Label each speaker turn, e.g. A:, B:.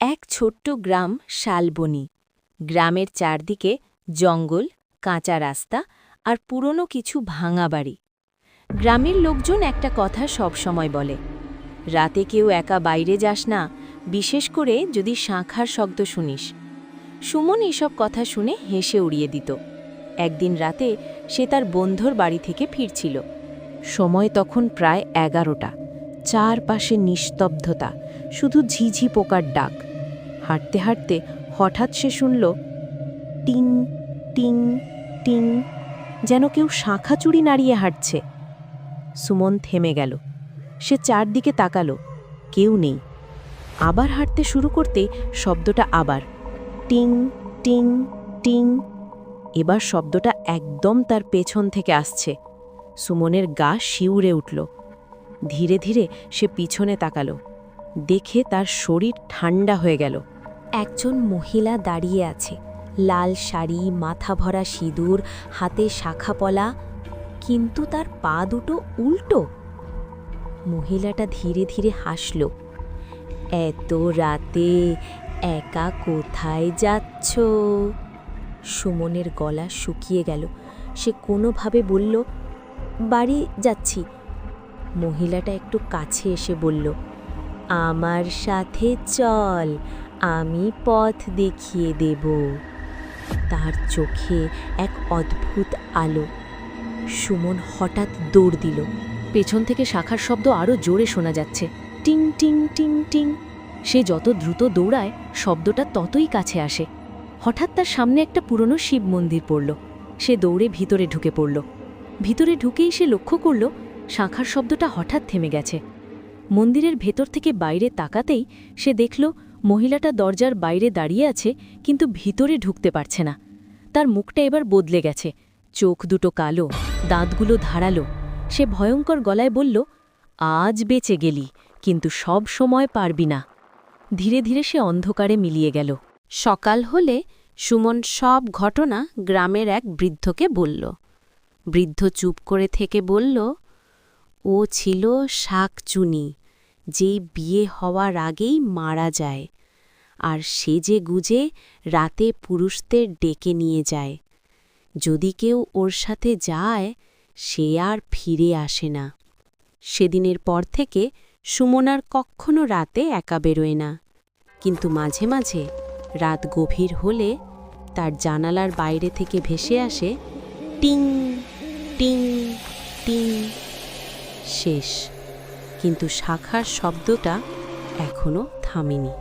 A: এক ছোট্ট গ্রাম শালবনী। গ্রামের চারদিকে জঙ্গল, কাঁচা রাস্তা আর পুরনো কিছু ভাঙা বাড়ি। গ্রামের লোকজন একটা কথা সবসময় বলে, রাতে কেউ একা বাইরে যাস না, বিশেষ করে যদি শাঁখার শব্দ শুনিস। সুমন এসব কথা শুনে হেসে উড়িয়ে দিত। একদিন রাতে সে তার বন্ধুর বাড়ি থেকে ফিরছিল। সময় তখন প্রায় 11টা। চারপাশে নিস্তব্ধতা, শুধু ঝিঝি পোকার ডাক। হাঁটতে হাঁটতে হঠাৎ সে শুনল টিং টিং টিং, যেন কেউ শাঁখা চুড়ি নাড়িয়ে হাঁটছে। সুমন থেমে গেল। সে চারদিকে তাকালো, কেউ নেই। আবার হাঁটতে শুরু করতে শব্দটা আবার টিং টিং টিং। এবার শব্দটা একদম তার পেছন থেকে আসছে। সুমনের গা শিউরে উঠল। ধীরে ধীরে সে পিছনে তাকালো। দেখে তার শরীর ঠান্ডা হয়ে গেল। একজন মহিলা দাঁড়িয়ে আছে, লাল শাড়ি, মাথা ভরা সিঁদুর, হাতে শাঁখাপলা, কিন্তু তার পা দুটো উল্টো। মহিলাটা ধীরে ধীরে হাসল। এত রাতে একা কোথায় যাচ্ছ? সুমনের গলা শুকিয়ে গেল। সে কোনোভাবে বলল, বাড়ি যাচ্ছি। মহিলাটা একটু কাছে এসে বলল, আমার সাথে চল, আমি পথ দেখিয়ে দেব। তার চোখে এক অদ্ভুত আলো। সুমন হঠাৎ দৌড় দিল। পেছন থেকে শাঁখার শব্দ আরও জোরে শোনা যাচ্ছে, টিং টিং টিং টিং। সে যত দ্রুত দৌড়ায় শব্দটা ততই কাছে আসে। হঠাৎ তার সামনে একটা পুরনো শিব মন্দির পড়ল। সে দৌড়ে ভিতরে ঢুকে পড়ল। ভিতরে ঢুকেই সে লক্ষ্য করল শাঁখার শব্দটা হঠাৎ থেমে গেছে। মন্দিরের ভেতর থেকে বাইরে তাকাতেই সে দেখল মহিলাটা দরজার বাইরে দাঁড়িয়ে আছে, কিন্তু ভিতরে ঢুকতে পারছে না। তার মুখটা এবার বদলে গেছে, চোখ দুটো কালো, দাঁতগুলো ধারালো। সে ভয়ঙ্কর গলায় বলল, আজ বেঁচে গেলি, কিন্তু সব সময় পারবি না। ধীরে ধীরে সে অন্ধকারে মিলিয়ে গেল। সকাল হলে সুমন সব ঘটনা গ্রামের এক বৃদ্ধকে বলল। বৃদ্ধ চুপ করে থেকে বলল, ও ছিল শাঁকচুনি, যেই বিয়ে হওয়ার আগেই মারা যায়, আর সেজে গুজে রাতে পুরুষদের ডেকে নিয়ে যায়। যদি কেউ ওর সাথে যায়, সে আর ফিরে আসে না। সেদিনের পর থেকে সুমন আর কখনো রাতে একা বেরোয় না, কিন্তু মাঝে মাঝে রাত গভীর হলে তার জানালার বাইরে থেকে ভেসে আসে টিং টিং টিং। শেষ, কিন্তু শাঁখার শব্দটা এখনো থামেনি।